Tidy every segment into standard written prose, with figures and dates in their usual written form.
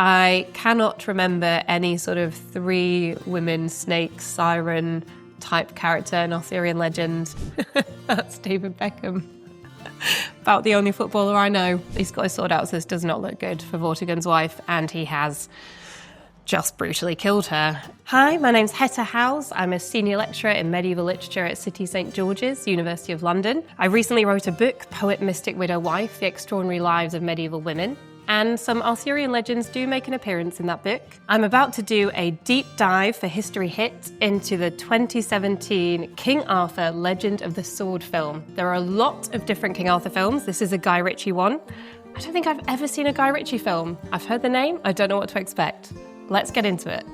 I cannot remember any sort of 3 women snake siren type character in Arthurian legend. That's David Beckham. About the only footballer I know. He's got his sword out, so this does not look good for Vortigern's wife, and he has just brutally killed her. Hi, my name's Hetta Howes. I'm a senior lecturer in medieval literature at City St George's, University of London. I recently wrote a book, Poet, Mystic, Widow, Wife, The Extraordinary Lives of Medieval Women, and some Arthurian legends do make an appearance in that book. I'm about to do a deep dive for History Hit into the 2017 King Arthur Legend of the Sword film. There are a lot of different King Arthur films. This is a Guy Ritchie one. I don't think I've ever seen a Guy Ritchie film. I've heard the name, I don't know what to expect. Let's get into it.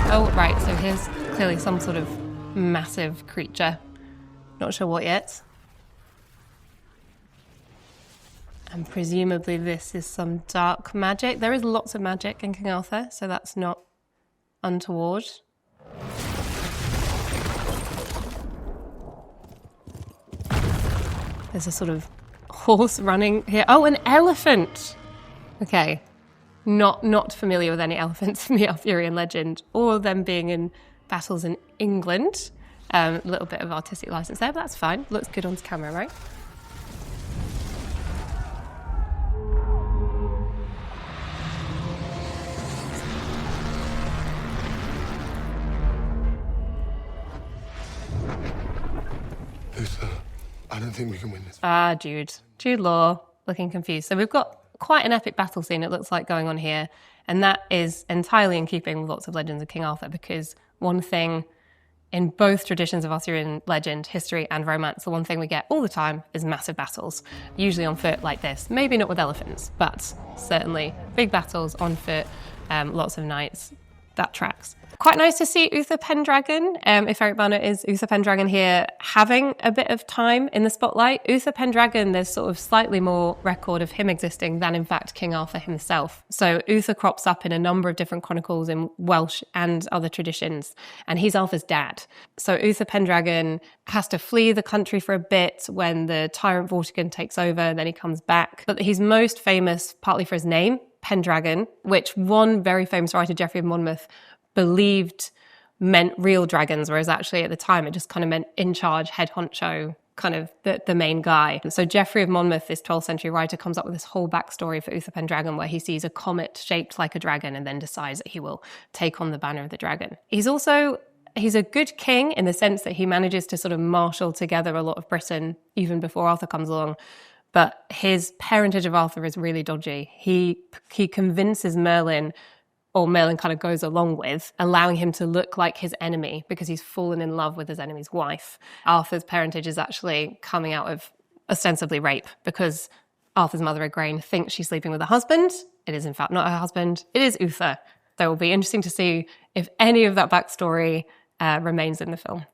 Oh, right, so here's clearly some sort of massive creature. Not sure what yet. And presumably this is some dark magic. There is lots of magic in King Arthur, so that's not untoward. There's a sort of horse running here. Oh, an elephant! Okay. Not familiar with any elephants in the Arthurian legend, or them being in battles in England. A little bit of artistic license there, but that's fine. Looks good on camera, right? Uther, I don't think we can win this. Jude Law, looking confused. So we've got quite an epic battle scene, it looks like, going on here. And that is entirely in keeping with lots of legends of King Arthur, because one thing in both traditions of Arthurian legend, history and romance, the one thing we get all the time is massive battles, usually on foot like this. Maybe not with elephants, but certainly big battles on foot, lots of knights. That tracks. Quite nice to see Uther Pendragon, if Eric Bana is Uther Pendragon here, having a bit of time in the spotlight. Uther Pendragon, there's sort of slightly more record of him existing than, in fact, King Arthur himself. So Uther crops up in a number of different chronicles in Welsh and other traditions, and he's Arthur's dad. So Uther Pendragon has to flee the country for a bit when the tyrant Vortigern takes over, then he comes back. But he's most famous partly for his name, Pendragon, which one very famous writer, Geoffrey of Monmouth, believed meant real dragons, whereas actually at the time it just kind of meant in charge, head honcho, kind of the main guy. So Geoffrey of Monmouth, this 12th century writer, comes up with this whole backstory for Uther Pendragon where he sees a comet shaped like a dragon and then decides that he will take on the banner of the dragon. He's a good king in the sense that he manages to sort of marshal together a lot of Britain even before Arthur comes along. But his parentage of Arthur is really dodgy. He convinces Merlin, or Merlin kind of goes along with, allowing him to look like his enemy because he's fallen in love with his enemy's wife. Arthur's parentage is actually coming out of ostensibly rape because Arthur's mother, Igraine, thinks she's sleeping with a husband. It is in fact not her husband. It is Uther. So it will be interesting to see if any of that backstory remains in the film.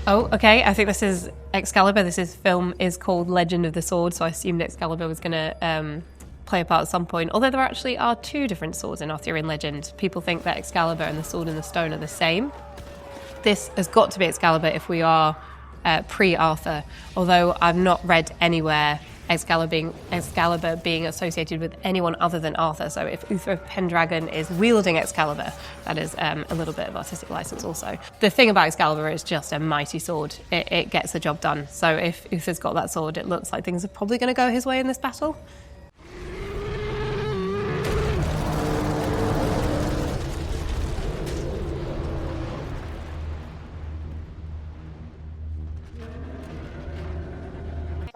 Oh, okay. I think this is Excalibur. This film is called Legend of the Sword, so I assumed Excalibur was going to play a part at some point. Although there actually are 2 different swords in Arthurian legend. People think that Excalibur and the Sword in the Stone are the same. This has got to be Excalibur if we are pre-Arthur, although I've not read anywhere Excalibur being associated with anyone other than Arthur. So if Uther Pendragon is wielding Excalibur, that is a little bit of artistic license also. The thing about Excalibur is just a mighty sword. It gets the job done. So if Uther's got that sword, it looks like things are probably going to go his way in this battle.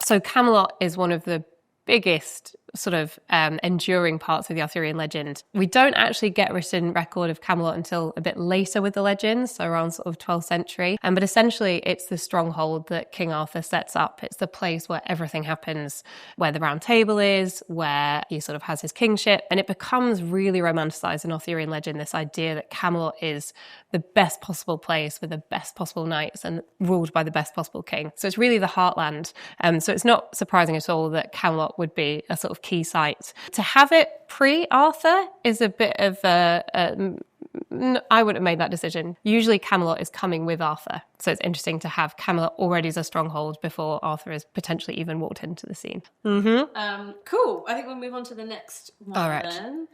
So Camelot is one of the biggest sort of enduring parts of the Arthurian legend. We don't actually get written record of Camelot until a bit later with the legends, so around sort of 12th century. But essentially, it's the stronghold that King Arthur sets up. It's the place where everything happens, where the Round Table is, where he sort of has his kingship. And it becomes really romanticised in Arthurian legend, this idea that Camelot is the best possible place with the best possible knights and ruled by the best possible king. So it's really the heartland. So it's not surprising at all that Camelot would be a sort of key site. To have it pre-Arthur is a bit of I wouldn't have made that decision. Usually Camelot is coming with Arthur. So it's interesting to have Camelot already as a stronghold before Arthur has potentially even walked into the scene. Cool. I think we'll move on to the next one. All right. Then.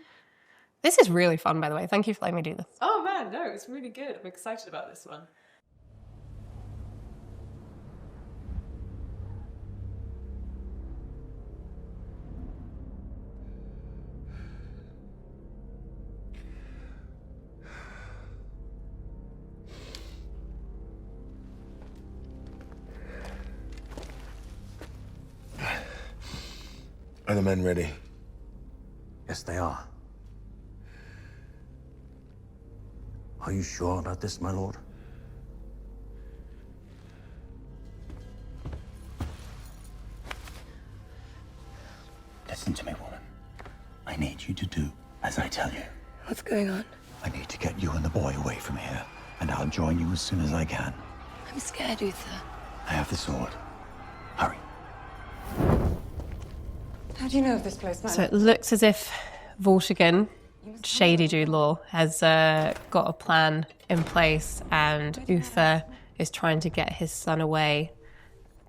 This is really fun, by the way. Thank you for letting me do this. Oh man, no, it's really good. I'm excited about this one. Are the men ready? Yes, they are. Are you sure about this, my lord? Listen to me, woman. I need you to do as I tell you. What's going on? I need to get you and the boy away from here, and I'll join you as soon as I can. I'm scared, Uther. I have the sword. Hurry. How do you know of this place, man? So it looks as if Vortigern, shady Jude Law, has got a plan in place, and Uther is trying to get his son away,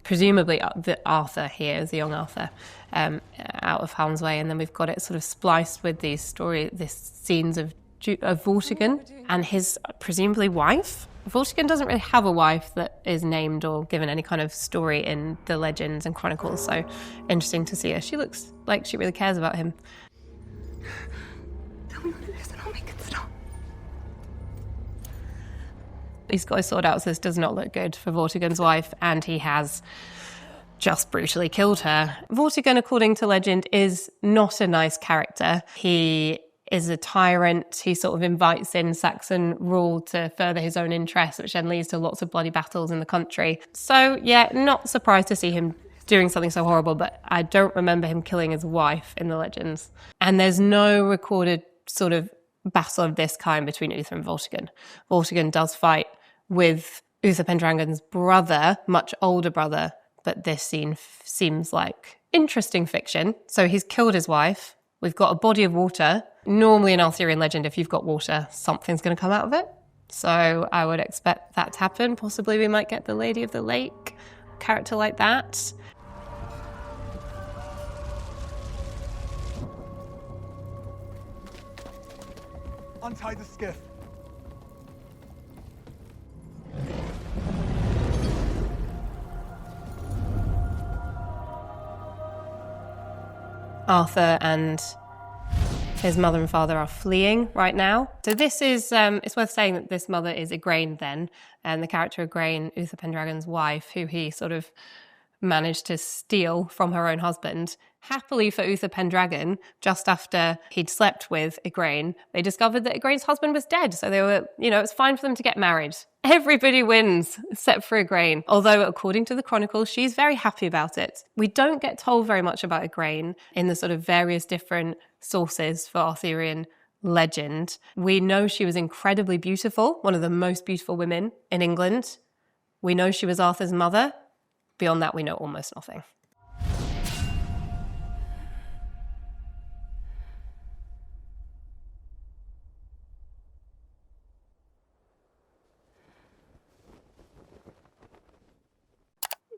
presumably Arthur here, the young Arthur, out of harm's way. And then we've got it sort of spliced with these scenes of Vortigern and his presumably wife. Vortigern doesn't really have a wife that is named or given any kind of story in the legends and chronicles, so interesting to see her. She looks like she really cares about him. Tell me what it is and I'll make it stop. He's got his sword out, so this does not look good for Vortigern's wife, and he has just brutally killed her. Vortigern, according to legend, is not a nice character. He is a tyrant. He sort of invites in Saxon rule to further his own interests, which then leads to lots of bloody battles in the country. So, yeah, not surprised to see him doing something so horrible, but I don't remember him killing his wife in the legends. And there's no recorded sort of battle of this kind between Uther and Vortigern. Vortigern does fight with Uther Pendragon's brother, much older brother, but this scene seems like interesting fiction. So he's killed his wife. We've got a body of water. Normally in Arthurian legend, if you've got water, something's going to come out of it. So I would expect that to happen. Possibly we might get the Lady of the Lake, character like that. Untie the skiff. Arthur and his mother and father are fleeing right now. So this is, it's worth saying that this mother is Igraine then, and the character Igraine, Uther Pendragon's wife, who he sort of managed to steal from her own husband. Happily for Uther Pendragon, just after he'd slept with Igraine, they discovered that Igraine's husband was dead. So they were, it's fine for them to get married. Everybody wins, except for Igraine. Although, according to the Chronicles, she's very happy about it. We don't get told very much about Igraine in the sort of various different sources for Arthurian legend. We know she was incredibly beautiful, one of the most beautiful women in England. We know she was Arthur's mother. Beyond that, we know almost nothing.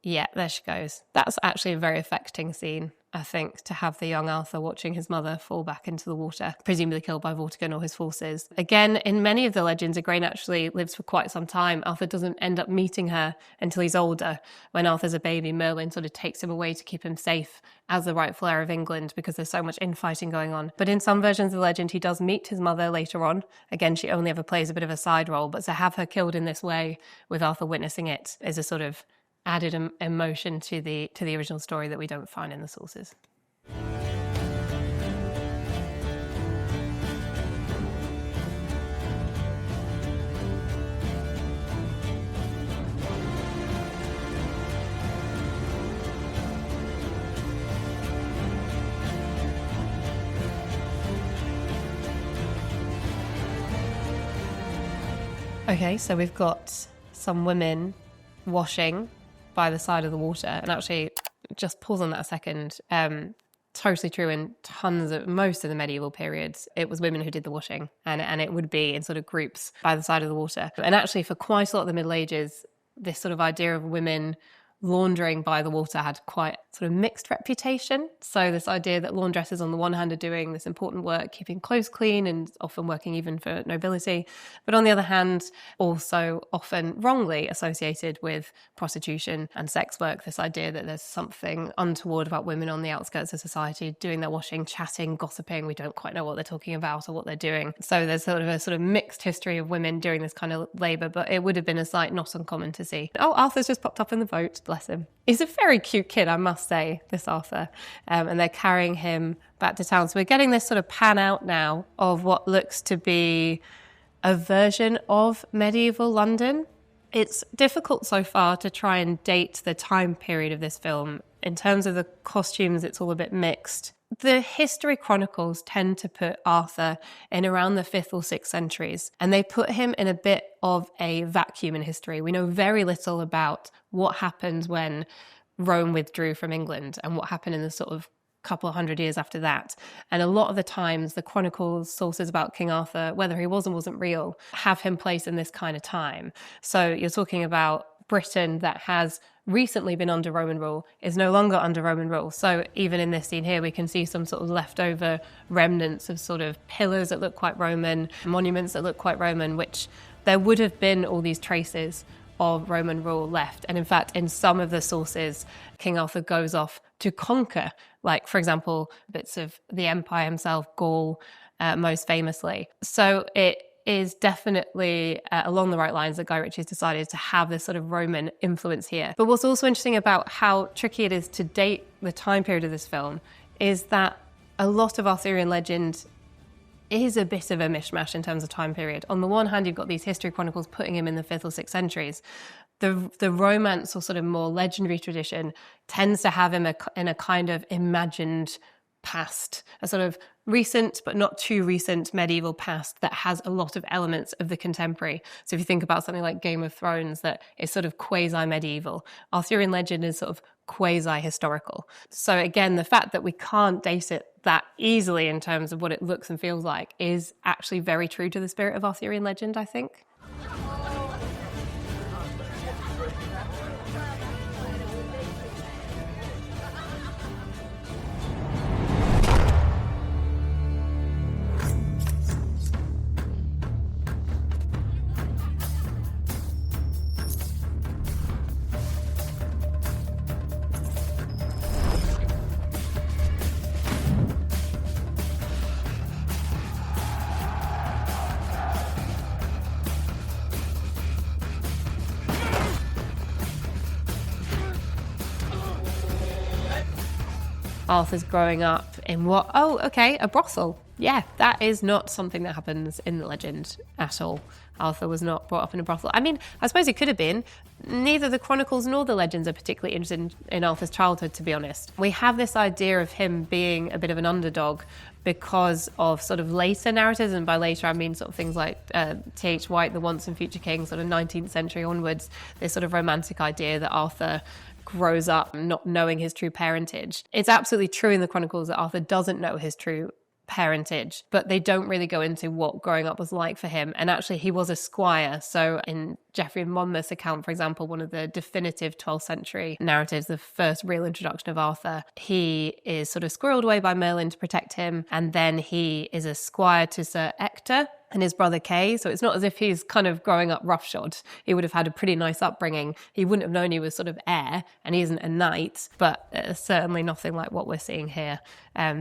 Yeah, there she goes. That's actually a very affecting scene, I think, to have the young Arthur watching his mother fall back into the water, presumably killed by Vortigern or his forces. Again, in many of the legends, Igraine actually lives for quite some time. Arthur doesn't end up meeting her until he's older. When Arthur's a baby, Merlin sort of takes him away to keep him safe as the rightful heir of England because there's so much infighting going on. But in some versions of the legend, he does meet his mother later on. Again, she only ever plays a bit of a side role, but to have her killed in this way with Arthur witnessing it is a sort of added emotion to the original story that we don't find in the sources. Okay, so we've got some women washing by the side of the water. And actually, just pause on that a second. Totally true in most of the medieval periods. It was women who did the washing, and it would be in sort of groups by the side of the water. And actually, for quite a lot of the Middle Ages, this sort of idea of women laundering by the water had quite sort of mixed reputation. So this idea that laundresses on the one hand are doing this important work, keeping clothes clean and often working even for nobility, but on the other hand, also often wrongly associated with prostitution and sex work. This idea that there's something untoward about women on the outskirts of society doing their washing, chatting, gossiping. We don't quite know what they're talking about or what they're doing. So there's sort of a mixed history of women doing this kind of labour, but it would have been a sight not uncommon to see. Oh, Arthur's just popped up in the boat. Bless him. He's a very cute kid, I must say, this Arthur. And they're carrying him back to town. So we're getting this sort of pan out now of what looks to be a version of medieval London. It's difficult so far to try and date the time period of this film. In terms of the costumes, it's all a bit mixed. The history chronicles tend to put Arthur in around the 5th or 6th centuries, and they put him in a bit of a vacuum in history. We know very little about what happened when Rome withdrew from England and what happened in the sort of couple of hundred years after that. And a lot of the times, the chronicles, sources about King Arthur, whether he was and wasn't real, have him placed in this kind of time. So you're talking about Britain that has recently been under Roman rule is no longer under Roman rule. So even in this scene here, we can see some sort of leftover remnants of sort of pillars that look quite Roman, monuments that look quite Roman, which there would have been all these traces of Roman rule left. And in fact, in some of the sources, King Arthur goes off to conquer, like, for example, bits of the empire himself, Gaul, most famously. So it is definitely along the right lines that Guy Ritchie has decided to have this sort of Roman influence here. But what's also interesting about how tricky it is to date the time period of this film is that a lot of Arthurian legend is a bit of a mishmash in terms of time period. On the one hand, you've got these history chronicles putting him in the 5th or 6th centuries. The romance or sort of more legendary tradition tends to have him in a kind of imagined past, a sort of recent but not too recent medieval past that has a lot of elements of the contemporary. So if you think about something like Game of Thrones, that is sort of quasi-medieval, Arthurian legend is sort of quasi-historical. So again, the fact that we can't date it that easily in terms of what it looks and feels like is actually very true to the spirit of Arthurian legend, I think. Arthur's growing up in a brothel. Yeah, that is not something that happens in the legend at all. Arthur was not brought up in a brothel. I mean, I suppose he could have been. Neither the chronicles nor the legends are particularly interested in Arthur's childhood, to be honest. We have this idea of him being a bit of an underdog because of sort of later narratives, and by later I mean sort of things like T.H. White, The Once and Future King, sort of 19th century onwards, this sort of romantic idea that Arthur grows up not knowing his true parentage. It's absolutely true in the chronicles that Arthur doesn't know his true parentage, but they don't really go into what growing up was like for him. And actually, he was a squire. So in Geoffrey of Monmouth's account, for example, one of the definitive 12th century narratives, the first real introduction of Arthur, he is sort of squirreled away by Merlin to protect him. And then he is a squire to Sir Ector and his brother Kay. So it's not as if he's kind of growing up roughshod. He would have had a pretty nice upbringing. He wouldn't have known he was sort of heir, and he isn't a knight, but certainly nothing like what we're seeing here.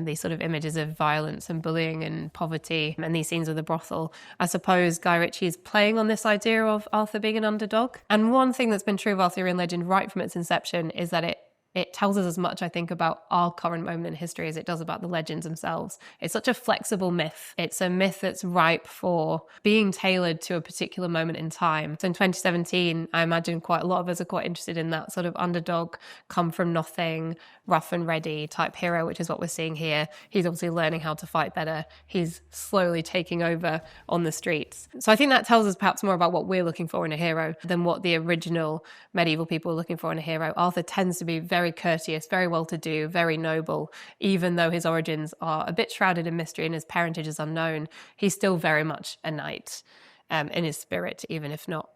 These sort of images of violence and bullying and poverty, and these scenes of the brothel. I suppose Guy Ritchie is playing on this idea of Arthur being an underdog. And one thing that's been true of Arthurian legend right from its inception is that it it tells us as much, I think, about our current moment in history as it does about the legends themselves. It's such a flexible myth. It's a myth that's ripe for being tailored to a particular moment in time. So in 2017, I imagine quite a lot of us are quite interested in that sort of underdog, come from nothing, rough and ready type hero, which is what we're seeing here. He's obviously learning how to fight better. He's slowly taking over on the streets. So I think that tells us perhaps more about what we're looking for in a hero than what the original medieval people were looking for in a hero. Arthur tends to be very courteous, very well-to-do, very noble. Even though his origins are a bit shrouded in mystery and his parentage is unknown, he's still very much a knight in his spirit, even if not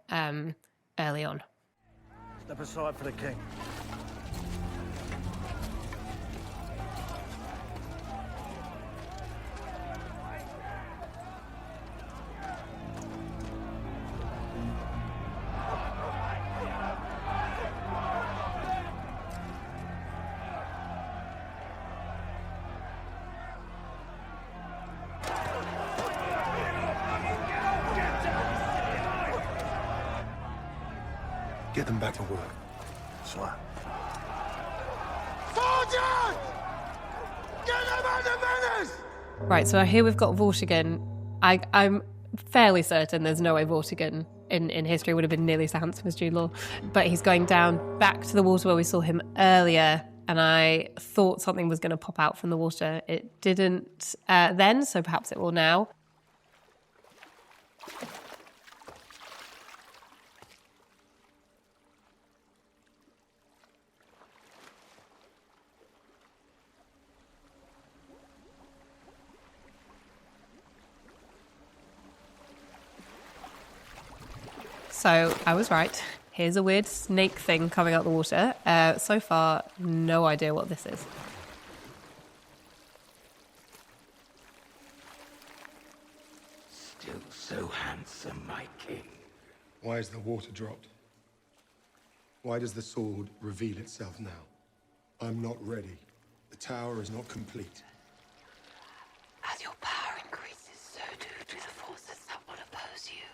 early on. Step aside for the king. Get them back to work. Sir. Soldiers! Get them out of Venice! Right, so here we've got Vortigern. I'm fairly certain there's no way Vortigern in history would have been nearly so handsome as Jude Law. But he's going down back to the water where we saw him earlier, and I thought something was going to pop out from the water. It didn't then, so perhaps it will now. So I was right. Here's a weird snake thing coming out the water. So far, no idea what this is. Still so handsome, my king. Why is the water dropped? Why does the sword reveal itself now? I'm not ready. The tower is not complete. As your power increases, so do the forces that will oppose you.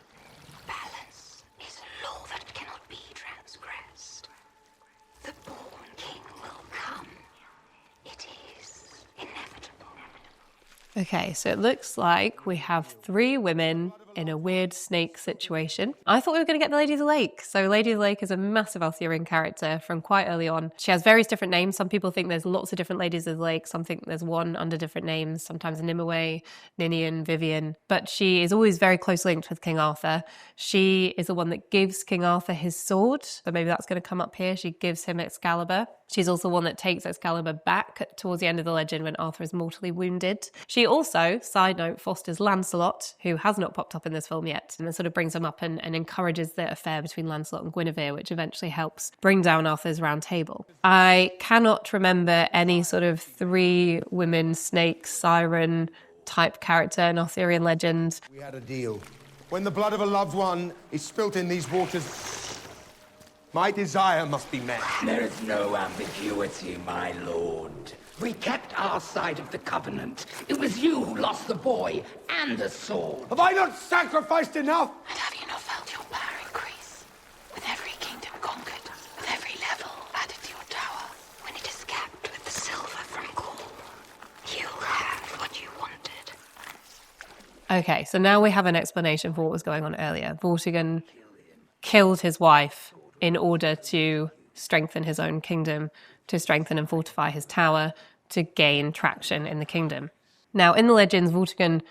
Balance is a law that cannot be transgressed. The born king will come. It is inevitable. Okay, so it looks like we have 3 women in a weird snake situation. I thought we were going to get the Lady of the Lake. So Lady of the Lake is a massive Arthurian character from quite early on. She has various different names. Some people think there's lots of different Ladies of the Lake. Some think there's one under different names, sometimes Nimue, Ninian, Vivian. But she is always very close linked with King Arthur. She is the one that gives King Arthur his sword. So maybe that's going to come up here. She gives him Excalibur. She's also one that takes Excalibur back towards the end of the legend when Arthur is mortally wounded. She also, side note, fosters Lancelot, who has not popped up in this film yet, and it sort of brings him up and encourages the affair between Lancelot and Guinevere, which eventually helps bring down Arthur's Round Table. I cannot remember any sort of 3 women snake siren type character in Arthurian legend. We had a deal. When the blood of a loved one is spilt in these waters, my desire must be met. There is no ambiguity, my lord. We kept our side of the covenant. It was you who lost the boy and the sword. Have I not sacrificed enough? And have you not felt your power increase? With every kingdom conquered, with every level added to your tower, when it is capped with the silver from Gaul, you'll have what you wanted. Okay, so now we have an explanation for what was going on earlier. Vortigern killed his wife in order to strengthen his own kingdom, to strengthen and fortify his tower, to gain traction in the kingdom. Now, in the legends, Vortigern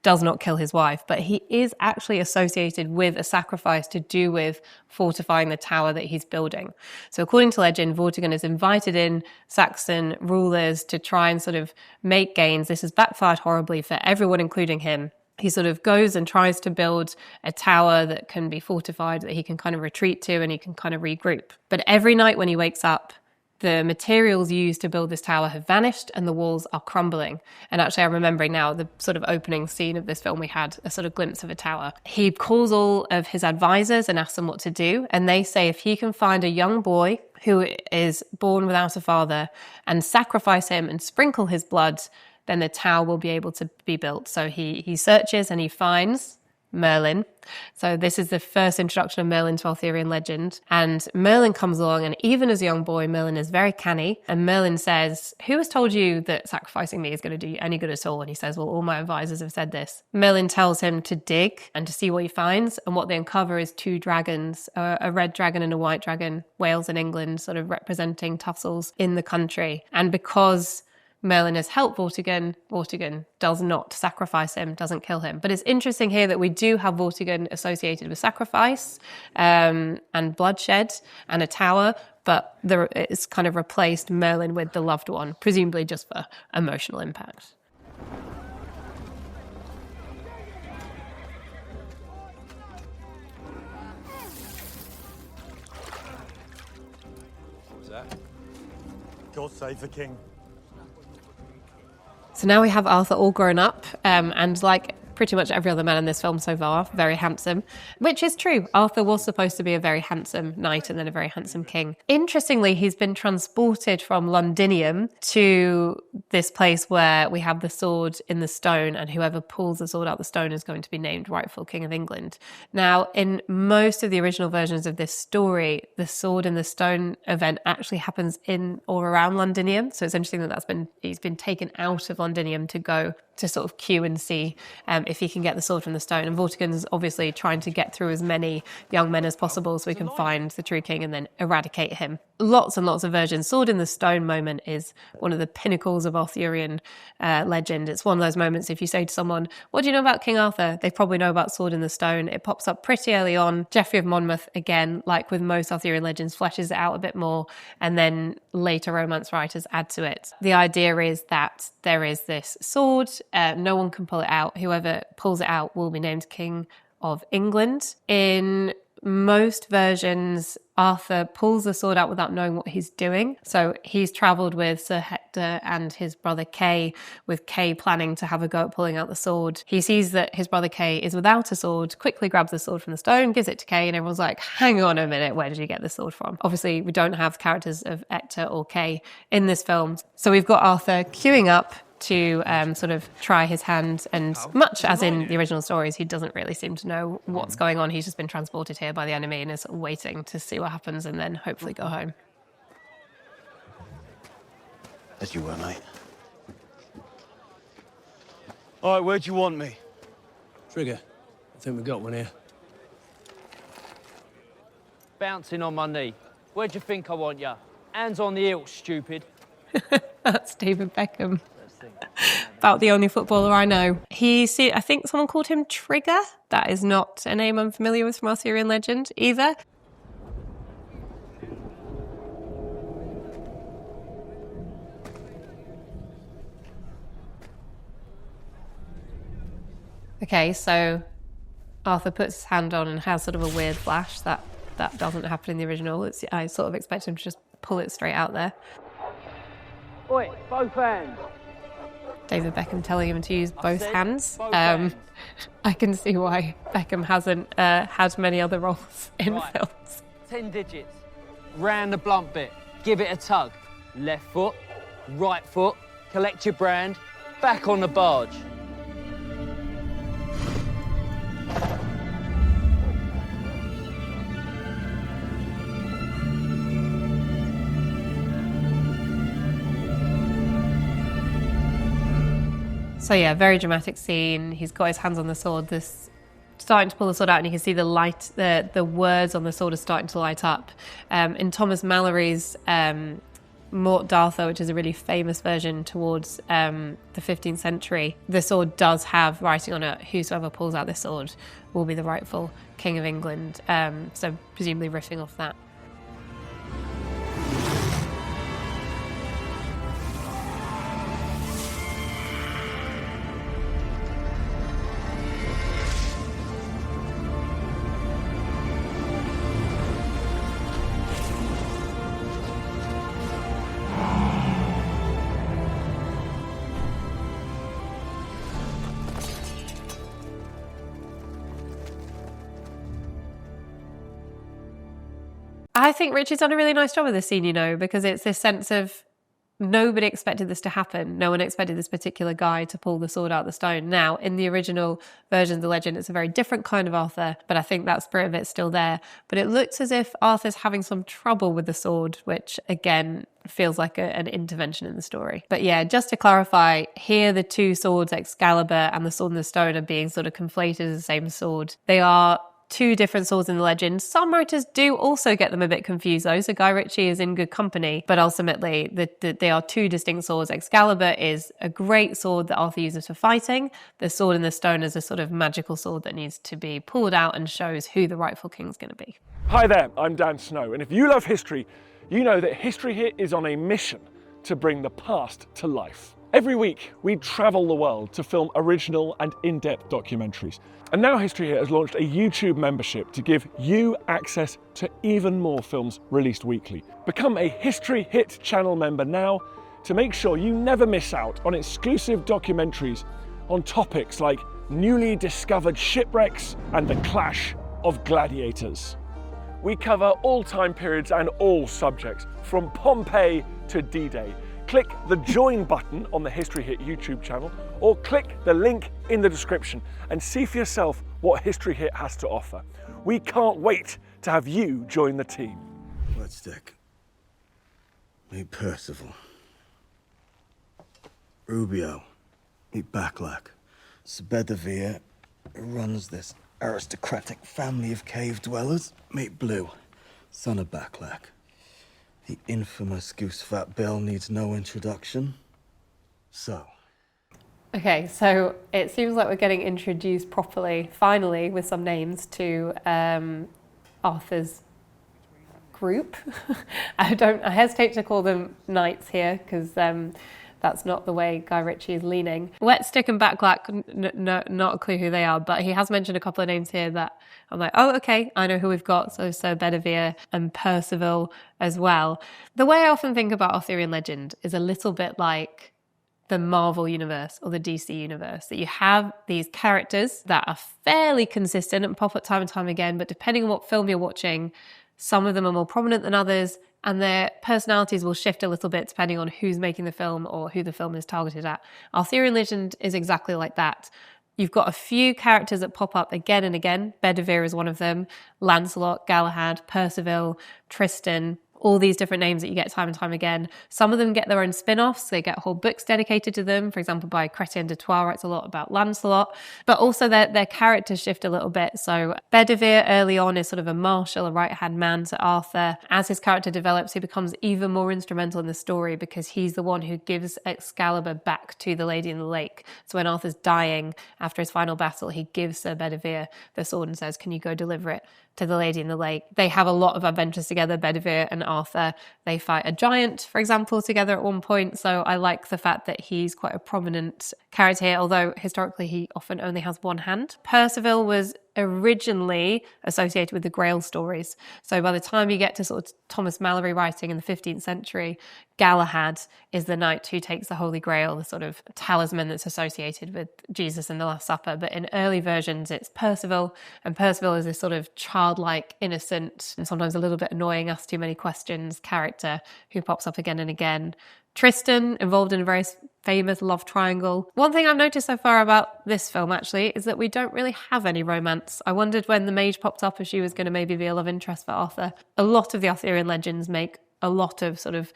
does not kill his wife, but he is actually associated with a sacrifice to do with fortifying the tower that he's building. So according to legend, Vortigern has invited in Saxon rulers to try and sort of make gains. This has backfired horribly for everyone, including him. He sort of goes and tries to build a tower that can be fortified, that he can kind of retreat to and he can kind of regroup. But every night when he wakes up, the materials used to build this tower have vanished and the walls are crumbling. And actually, I'm remembering now the sort of opening scene of this film, we had a sort of glimpse of a tower. He calls all of his advisors and asks them what to do. And they say if he can find a young boy who is born without a father and sacrifice him and sprinkle his blood, then the tower will be able to be built. So he searches and he finds Merlin. So this is the first introduction of Merlin to Arthurian legend. And Merlin comes along, and even as a young boy, Merlin is very canny. And Merlin says, "Who has told you that sacrificing me is going to do you any good at all?" And he says, "Well, all my advisors have said this." Merlin tells him to dig and to see what he finds. And what they uncover is two dragons, a red dragon and a white dragon, Wales and England, sort of representing tussles in the country. And because Merlin has helped Vortigern does not sacrifice him, doesn't kill him. But it's interesting here that we do have Vortigern associated with sacrifice and bloodshed and a tower, but it's kind of replaced Merlin with the loved one, presumably just for emotional impact. What was that? God save the king. So now we have Arthur all grown up, and like pretty much every other man in this film so far, very handsome, which is true. Arthur was supposed to be a very handsome knight and then a very handsome king. Interestingly, he's been transported from Londinium to this place where we have the sword in the stone, and whoever pulls the sword out the stone is going to be named rightful King of England. Now, in most of the original versions of this story, the sword in the stone event actually happens in or around Londinium. So it's interesting that he's been taken out of Londinium to go to sort of queue and see if he can get the sword from the stone. And Vortigern's obviously trying to get through as many young men as possible so we can find the true king and then eradicate him. Lots and lots of versions. Sword in the stone moment is one of the pinnacles of Arthurian legend. It's one of those moments, if you say to someone, "What do you know about King Arthur?" They probably know about sword in the stone. It pops up pretty early on. Geoffrey of Monmouth, again, like with most Arthurian legends, fleshes it out a bit more, and then later Romance writers add to it. The idea is that there is this sword, no one can pull it out. Whoever pulls it out will be named King of England. In most versions, Arthur pulls the sword out without knowing what he's doing. So he's travelled with Sir Hector and his brother Kay, with Kay planning to have a go at pulling out the sword. He sees that his brother Kay is without a sword, quickly grabs the sword from the stone, gives it to Kay, and everyone's like, "Hang on a minute, where did you get the sword from?" Obviously, we don't have characters of Hector or Kay in this film. So we've got Arthur queuing up to sort of try his hand, and much as in the original stories, he doesn't really seem to know what's going on. He's just been transported here by the enemy and is sort of waiting to see what happens and then hopefully go home. As you were, mate. All right, where do you want me? Trigger. I think we got one here. Bouncing on my knee. Where do you think I want you? Hands on the hilt, stupid. That's David Beckham. About the only footballer I know. I think someone called him Trigger. That is not a name I'm familiar with from Arthurian legend either. Okay, so Arthur puts his hand on and has sort of a weird flash. That doesn't happen in the original. I sort of expect him to just pull it straight out there. Oi, both hands. David Beckham telling him to use both hands. hands. I can see why Beckham hasn't had many other roles in films. 10 digits. Round the blunt bit. Give it a tug. Left foot, right foot. Collect your brand. Back on the barge. So yeah, very dramatic scene. He's got his hands on the sword. This starting to pull the sword out, and you can see the light. The words on the sword are starting to light up. In Thomas Mallory's Mort d'Arthur, which is a really famous version towards the 15th century, the sword does have writing on it: "Whosoever pulls out this sword will be the rightful King of England." So presumably riffing off that. I think Ritchie's done a really nice job of this scene, because it's this sense of nobody expected this to happen. No one expected this particular guy to pull the sword out of the stone. Now, in the original version of the legend, it's a very different kind of Arthur, but I think that spirit of it's still there. But it looks as if Arthur's having some trouble with the sword, which again feels like an intervention in the story. But yeah, just to clarify, here the two swords, Excalibur and the sword in the stone, are being sort of conflated as the same sword. They are two different swords in the legend. Some writers do also get them a bit confused though, so Guy Ritchie is in good company, but ultimately they are two distinct swords. Excalibur is a great sword that Arthur uses for fighting. The sword in the stone is a sort of magical sword that needs to be pulled out and shows who the rightful king's going to be. Hi there, I'm Dan Snow, and if you love history, you know that History Hit is on a mission to bring the past to life. Every week, we travel the world to film original and in-depth documentaries. And now History Hit has launched a YouTube membership to give you access to even more films released weekly. Become a History Hit channel member now to make sure you never miss out on exclusive documentaries on topics like newly discovered shipwrecks and the clash of gladiators. We cover all time periods and all subjects, from Pompeii to D-Day. Click the join button on the History Hit YouTube channel, or click the link in the description and see for yourself what History Hit has to offer. We can't wait to have you join the team. Bloodstick. Meet Percival. Rubio. Meet Backlack. Sir Bedivere, who runs this aristocratic family of cave dwellers. Meet Blue, son of Backlack. The infamous Goosefat Bill needs no introduction. So. Okay, so it seems like we're getting introduced properly, finally, with some names to Arthur's group. I hesitate to call them knights here because that's not the way Guy Ritchie is leaning. Whetstick and Backlack, not a clue who they are, but he has mentioned a couple of names here that I'm like, oh, okay, I know who we've got. So Bedivere and Percival as well. The way I often think about Arthurian legend is a little bit like the Marvel universe or the DC universe, that you have these characters that are fairly consistent and pop up time and time again, but depending on what film you're watching, some of them are more prominent than others, and their personalities will shift a little bit depending on who's making the film or who the film is targeted at. Arthurian legend is exactly like that. You've got a few characters that pop up again and again. Bedivere is one of them. Lancelot, Galahad, Percival, Tristan, all these different names that you get time and time again. Some of them get their own spin-offs. They get whole books dedicated to them. For example, by Chrétien de Troyes writes a lot about Lancelot. But also their characters shift a little bit. So Bedivere early on is sort of a marshal, a right-hand man to Arthur. As his character develops, he becomes even more instrumental in the story because he's the one who gives Excalibur back to the Lady in the Lake. So when Arthur's dying after his final battle, he gives Sir Bedivere the sword and says, can you go deliver it to the Lady in the Lake? They have a lot of adventures together, Bedivere and Arthur. They fight a giant, for example, together at one point. So I like the fact that he's quite a prominent character here, although historically he often only has one hand. Percival was originally associated with the Grail stories. So by the time you get to sort of Thomas Malory writing in the 15th century, Galahad is the knight who takes the Holy Grail, the sort of talisman that's associated with Jesus and the Last Supper. But in early versions, it's Percival, and Percival is this sort of childlike, innocent, and sometimes a little bit annoying, asks too many questions character who pops up again and again. Tristan, involved in a very famous love triangle. One thing I've noticed so far about this film, actually, is that we don't really have any romance. I wondered when the mage popped up if she was going to maybe be a love interest for Arthur. A lot of the Arthurian legends make a lot of sort of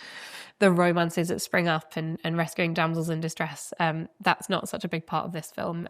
the romances that spring up and rescuing damsels in distress. That's not such a big part of this film.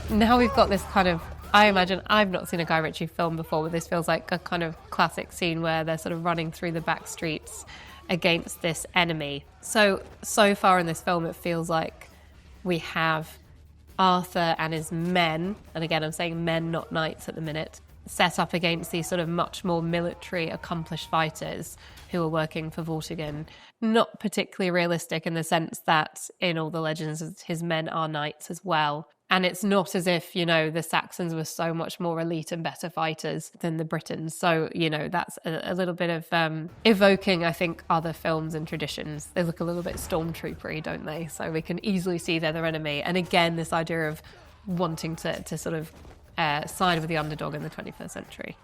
Now we've got this kind of, I imagine, I've not seen a Guy Ritchie film before, but this feels like a kind of classic scene where they're sort of running through the back streets against this enemy. So far in this film, it feels like we have Arthur and his men, and again, I'm saying men, not knights at the minute, set up against these sort of much more military, accomplished fighters who are working for Vortigern. Not particularly realistic in the sense that in all the legends, his men are knights as well. And it's not as if, the Saxons were so much more elite and better fighters than the Britons. So, that's a little bit of evoking, I think, other films and traditions. They look a little bit stormtroopery, don't they? So we can easily see they're their enemy. And again, this idea of wanting to sort of side with the underdog in the 21st century.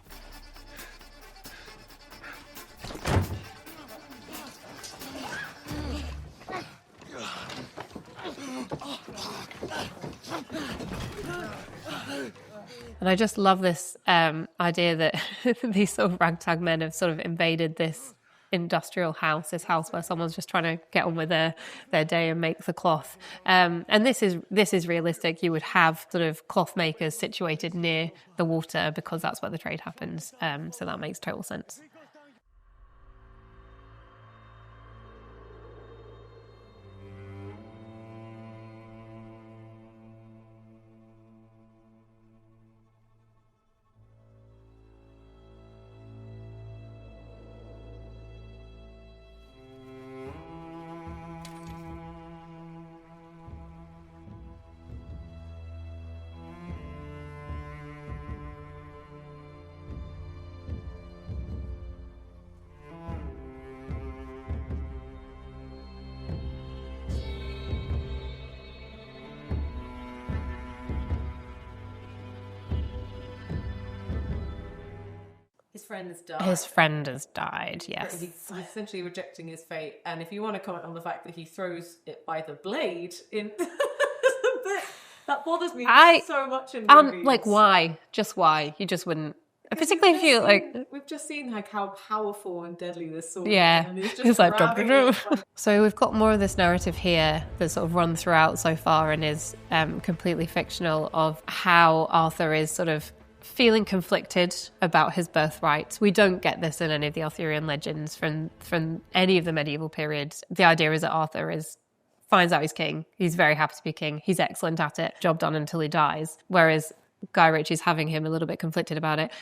And I just love this idea that these sort of ragtag men have sort of invaded this industrial house, this house where someone's just trying to get on with their day and make the cloth. And this is realistic. You would have sort of cloth makers situated near the water because that's where the trade happens. So that makes total sense. His friend has died. His friend has died, yes. He's essentially rejecting his fate. And if you want to comment on the fact that he throws it by the blade, that bothers me so much in movies. Like, why? Just why? You just wouldn't. Particularly if you we've just seen like how powerful and deadly this sword is. And he's It's like just So we've got more of this narrative here that's sort of run throughout so far and is completely fictional, of how Arthur is sort of feeling conflicted about his birthright. We don't get this in any of the Arthurian legends from any of the medieval periods. The idea is that Arthur finds out he's king. He's very happy to be king. He's excellent at it. Job done until he dies. Whereas Guy Ritchie's having him a little bit conflicted about it.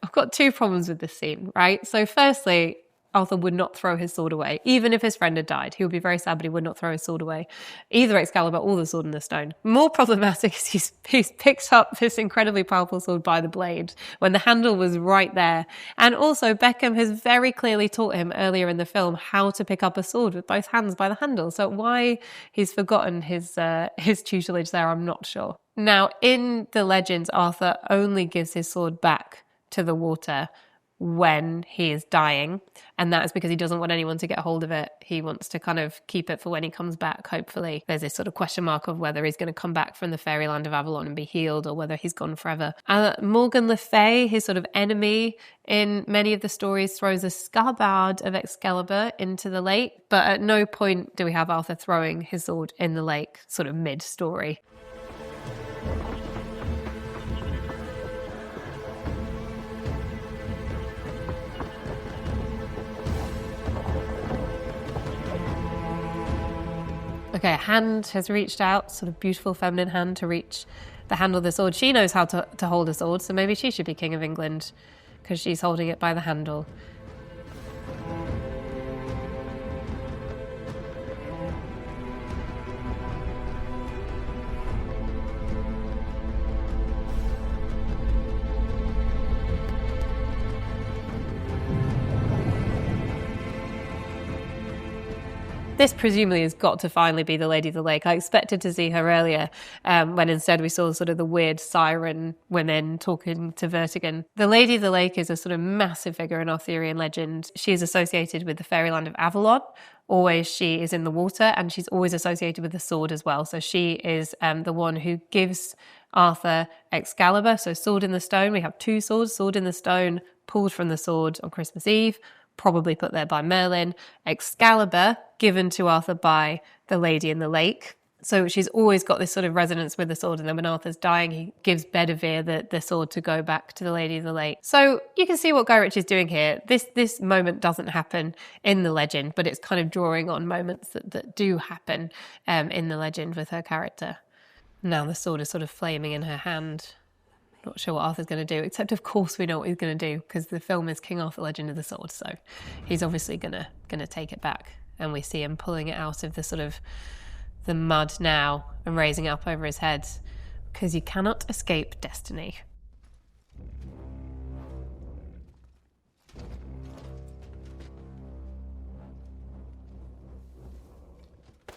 I've got two problems with this scene, right? So firstly, Arthur would not throw his sword away. Even if his friend had died, he would be very sad, but he would not throw his sword away. Either Excalibur or the sword in the stone. More problematic is he's picked up this incredibly powerful sword by the blade when the handle was right there. And also Beckham has very clearly taught him earlier in the film how to pick up a sword with both hands by the handle. So why he's forgotten his tutelage there, I'm not sure. Now, in the legends, Arthur only gives his sword back to the water when he is dying, and that is because he doesn't want anyone to get hold of it. He wants to kind of keep it for when he comes back, hopefully. There's this sort of question mark of whether he's going to come back from the fairyland of Avalon and be healed, or whether he's gone forever. Morgan Le Fay, his sort of enemy in many of the stories, throws a scabbard of Excalibur into the lake, but at no point do we have Arthur throwing his sword in the lake, sort of mid-story. Okay, a hand has reached out, sort of beautiful feminine hand to reach the handle of the sword. She knows how to hold a sword, so maybe she should be King of England because she's holding it by the handle. This presumably has got to finally be the Lady of the Lake. I expected to see her earlier, when instead we saw sort of the weird siren women talking to Vortigern. The Lady of the Lake is a sort of massive figure in Arthurian legend. She is associated with the fairyland of Avalon. Always she is in the water, and she's always associated with the sword as well. So she is the one who gives Arthur Excalibur, so sword in the stone. We have two swords, sword in the stone, pulled from the sword on Christmas Eve, probably put there by Merlin. Excalibur, given to Arthur by the Lady in the Lake. So she's always got this sort of resonance with the sword. And then when Arthur's dying, he gives Bedivere the sword to go back to the Lady of the Lake. So you can see what Guy Ritchie is doing here. This moment doesn't happen in the legend, but it's kind of drawing on moments that do happen in the legend with her character. Now the sword is sort of flaming in her hand. Not sure what Arthur's going to do, except of course we know what he's going to do because the film is King Arthur Legend of the Sword, so he's obviously going to take it back, and we see him pulling it out of the sort of the mud now and raising it up over his head. because you cannot escape destiny.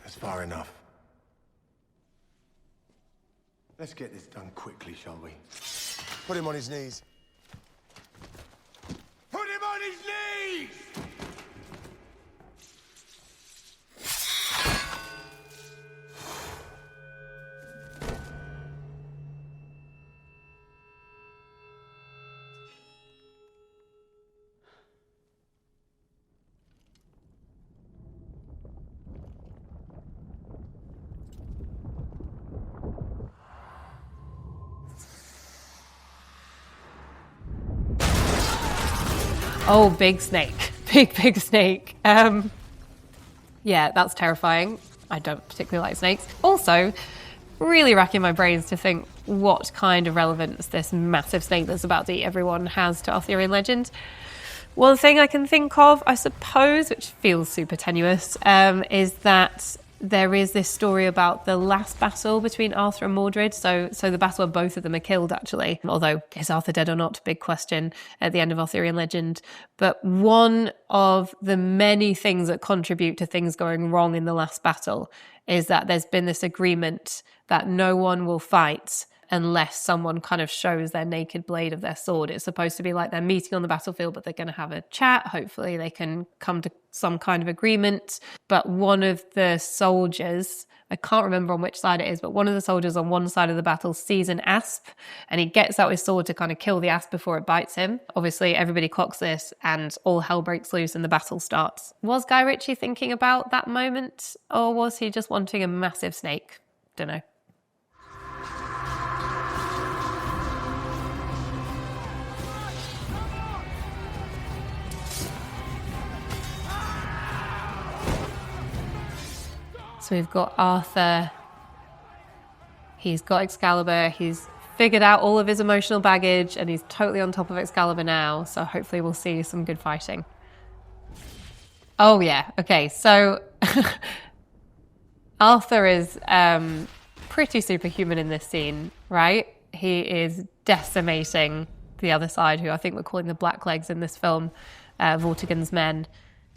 That's far enough. Let's get this done quickly, shall we? Put him on his knees. Put him on his knees! Oh, big snake. Big snake. Yeah, that's terrifying. I don't particularly like snakes. Also, really racking my brains to think what kind of relevance this massive snake that's about to eat everyone has to Arthurian legend. One thing I can think of, I suppose, which feels super tenuous, is that there is this story about the last battle between Arthur and Mordred. So the battle where both of them are killed, actually. Although, is Arthur dead or not? Big question at the end of Arthurian legend. But one of the many things that contribute to things going wrong in the last battle is that there's been this agreement that no one will fight unless someone kind of shows their naked blade of their sword. It's supposed to be like they're meeting on the battlefield, but they're going to have a chat. Hopefully they can come to some kind of agreement. But one of the soldiers, I can't remember on which side it is, but one of the soldiers on one side of the battle sees an asp and he gets out his sword to kind of kill the asp before it bites him. Obviously everybody clocks this and all hell breaks loose and the battle starts. Was Guy Ritchie thinking about that moment, or was he just wanting a massive snake? Don't know. So we've got Arthur, he's got Excalibur, he's figured out all of his emotional baggage and he's totally on top of Excalibur now, so hopefully we'll see some good fighting. Oh yeah, okay, so Arthur is pretty superhuman in this scene, right? He is decimating the other side, who I think we're calling the Blacklegs in this film, Vortigern's men.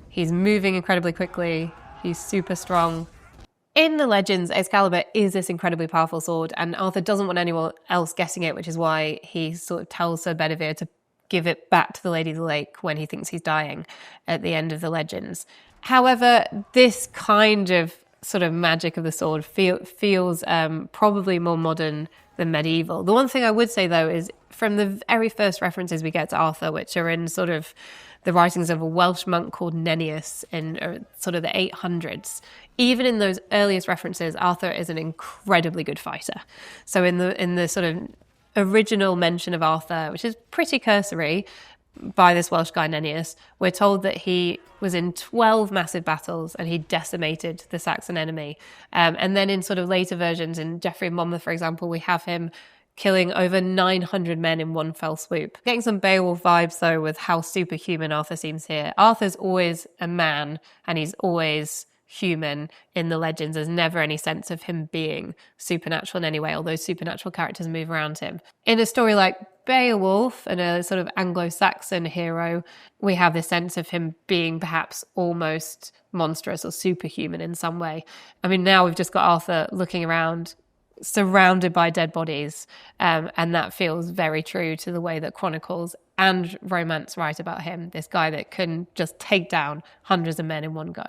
He's moving incredibly quickly, he's super strong. In the legends, Excalibur is this incredibly powerful sword, and Arthur doesn't want anyone else getting it, which is why he sort of tells Sir Bedivere to give it back to the Lady of the Lake when he thinks he's dying at the end of the legends. However, this kind of sort of magic of the sword feels probably more modern than medieval. The one thing I would say, though, is from the very first references we get to Arthur, which are in sort of the writings of a Welsh monk called Nennius in sort of the 800s. Even in those earliest references, Arthur is an incredibly good fighter. So in the sort of original mention of Arthur, which is pretty cursory by this Welsh guy Nennius, we're told that he was in 12 massive battles and he decimated the Saxon enemy. And then in sort of later versions, in Geoffrey of Monmouth, for example, we have him killing over 900 men in one fell swoop. Getting some Beowulf vibes, though, with how superhuman Arthur seems here. Arthur's always a man, and he's always human in the legends. There's never any sense of him being supernatural in any way, although supernatural characters move around him. In a story like Beowulf, and a sort of Anglo-Saxon hero, we have this sense of him being perhaps almost monstrous or superhuman in some way. I mean, now we've just got Arthur looking around, surrounded by dead bodies, and that feels very true to the way that chronicles and romance write about him, this guy that can just take down hundreds of men in one go.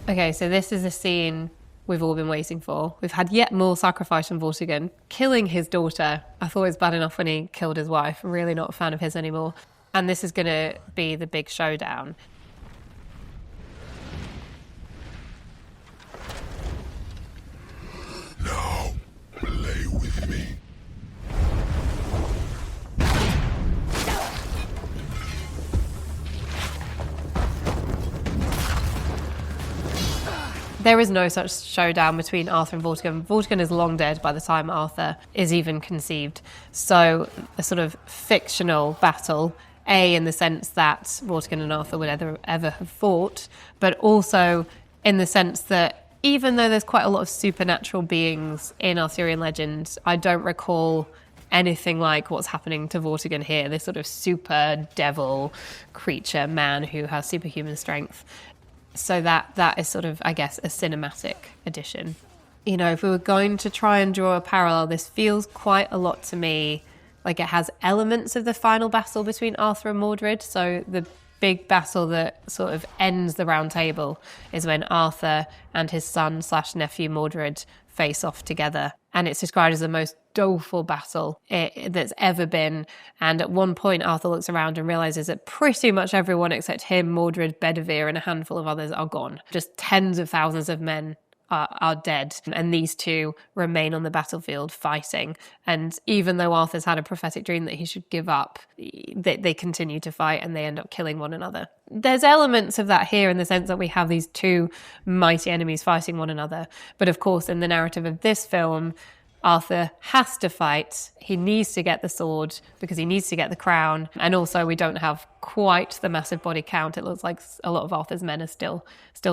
Okay, so this is a scene we've all been waiting for. We've had yet more sacrifice from Vortigern, killing his daughter. I thought it was bad enough when he killed his wife. I'm really not a fan of his anymore. And this is going to be the big showdown. Now, play with me. There is no such showdown between Arthur and Vortigern. Vortigern is long dead by the time Arthur is even conceived. So a sort of fictional battle, in the sense that Vortigern and Arthur would ever have fought, but also in the sense that even though there's quite a lot of supernatural beings in Arthurian legends, I don't recall anything like what's happening to Vortigern here, this sort of super devil creature man who has superhuman strength. So that is sort of, I guess, a cinematic addition. You know, if we were going to try and draw a parallel, this feels quite a lot to me like it has elements of the final battle between Arthur and Mordred. So the big battle that sort of ends the Round Table is when Arthur and his son/nephew Mordred face off together. And it's described as the most doleful battle that's ever been. And at one point, Arthur looks around and realises that pretty much everyone except him, Mordred, Bedivere, and a handful of others are gone. Just tens of thousands of men are dead. And these two remain on the battlefield fighting. And even though Arthur's had a prophetic dream that he should give up, they continue to fight and they end up killing one another. There's elements of that here in the sense that we have these two mighty enemies fighting one another. But of course, in the narrative of this film, Arthur has to fight. He needs to get the sword because he needs to get the crown. And also we don't have quite the massive body count. It looks like a lot of Arthur's men are still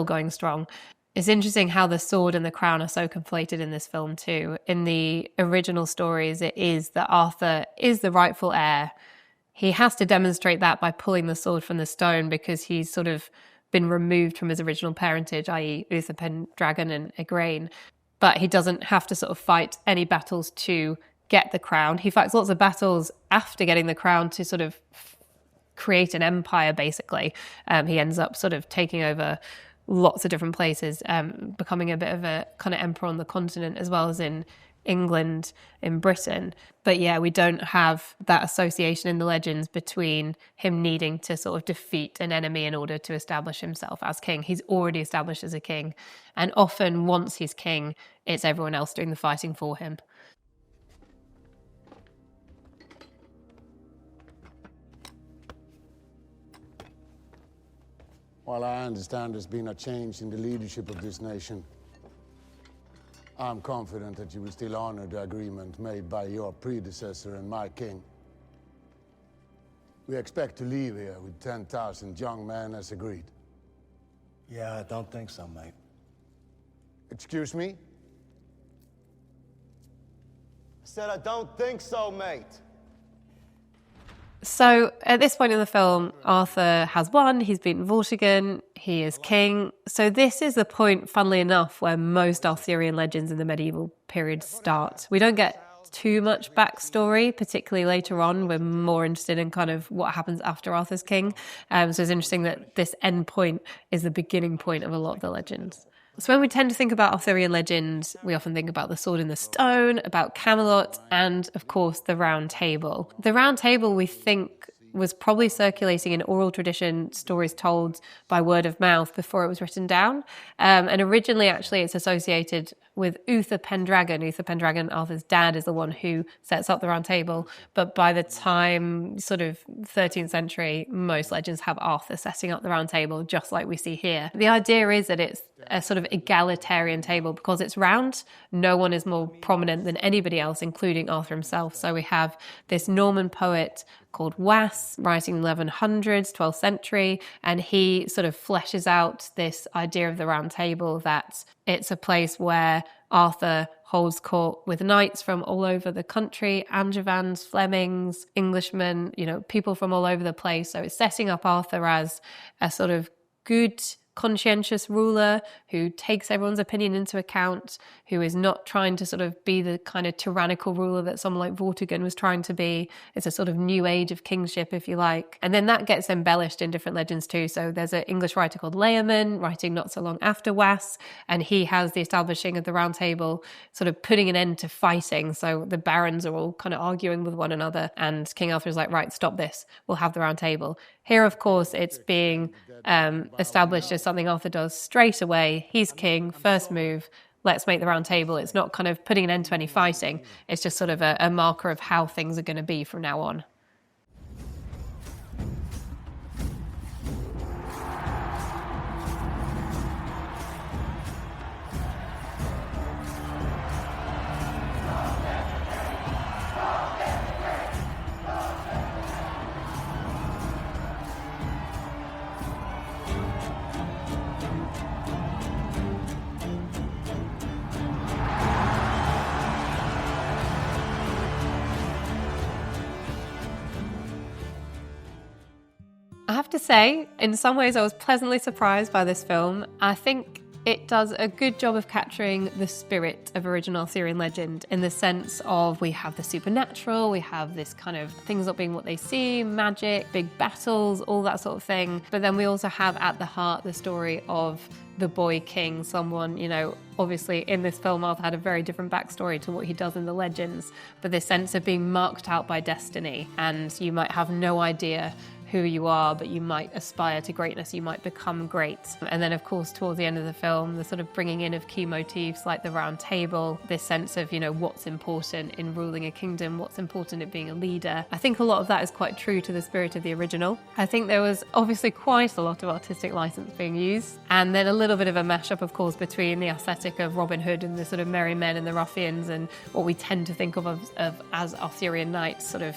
going strong. It's interesting how the sword and the crown are so conflated in this film too. In the original stories, it is that Arthur is the rightful heir. He has to demonstrate that by pulling the sword from the stone because he's sort of been removed from his original parentage, i.e. Uther Pendragon and Igraine. But he doesn't have to sort of fight any battles to get the crown. He fights lots of battles after getting the crown to sort of create an empire, basically. He ends up sort of taking over lots of different places, becoming a bit of a kind of emperor on the continent as well as in England, in Britain. But yeah, we don't have that association in the legends between him needing to sort of defeat an enemy in order to establish himself as king. He's already established as a king. And often once he's king, it's everyone else doing the fighting for him. While I understand there's been a change in the leadership of this nation, I'm confident that you will still honor the agreement made by your predecessor and my king. We expect to leave here with 10,000 young men as agreed. Yeah, I don't think so, mate. Excuse me? I said I don't think so, mate. So at this point in the film, Arthur has won, he's beaten Vortigern, he is king. So this is the point, funnily enough, where most Arthurian legends in the medieval period start. We don't get too much backstory, particularly later on. We're more interested in kind of what happens after Arthur's king. So it's interesting that this end point is the beginning point of a lot of the legends. So when we tend to think about Arthurian legends, we often think about the sword in the stone, about Camelot, and of course the Round Table. The Round Table, we think, was probably circulating in oral tradition, stories told by word of mouth before it was written down. And originally, actually, it's associated with Uther Pendragon. Uther Pendragon, Arthur's dad, is the one who sets up the Round Table. But by the time sort of 13th century, most legends have Arthur setting up the Round Table, just like we see here. The idea is that it's a sort of egalitarian table because it's round. No one is more prominent than anybody else, including Arthur himself. So we have this Norman poet called Was, writing 1100s, 12th century, and he sort of fleshes out this idea of the Round Table, that it's a place where Arthur holds court with knights from all over the country, Angevins, Flemings, Englishmen, people from all over the place. So it's setting up Arthur as a sort of good conscientious ruler who takes everyone's opinion into account, who is not trying to sort of be the kind of tyrannical ruler that someone like Vortigern was trying to be. It's a sort of new age of kingship, if you like. And then that gets embellished in different legends too. So there's an English writer called Layerman writing not so long after Was, and he has the establishing of the Round Table, sort of putting an end to fighting. So the barons are all kind of arguing with one another, and King Arthur is like, right, stop this. We'll have the Round Table. Here, of course, it's being established as something Arthur does straight away. He's king, first move, let's make the Round Table. It's not kind of putting an end to any fighting. It's just sort of a marker of how things are going to be from now on. I have to say, in some ways I was pleasantly surprised by this film. I think it does a good job of capturing the spirit of original Arthurian legend, in the sense of we have the supernatural, we have this kind of things not being what they seem, magic, big battles, all that sort of thing. But then we also have at the heart the story of the boy king, someone, you know, obviously in this film Arthur had a very different backstory to what he does in the legends, but this sense of being marked out by destiny, and you might have no idea who you are, but you might aspire to greatness, you might become great. And then of course towards the end of the film, the sort of bringing in of key motifs like the Round Table, this sense of, you know, what's important in ruling a kingdom, what's important in being a leader. I think a lot of that is quite true to the spirit of the original. I think there was obviously quite a lot of artistic license being used, and then a little bit of a mashup, of course, between the aesthetic of Robin Hood and the sort of merry men and the ruffians, and what we tend to think of as Arthurian knights, sort of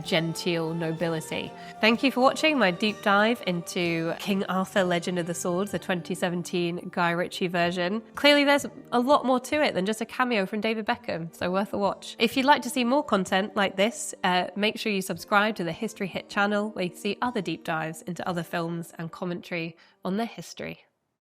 genteel nobility. Thank you for watching my deep dive into King Arthur Legend of the Sword, the 2017 Guy Ritchie version. Clearly there's a lot more to it than just a cameo from David Beckham, so worth a watch. If you'd like to see more content like this, make sure you subscribe to the History Hit channel, where you can see other deep dives into other films and commentary on their history.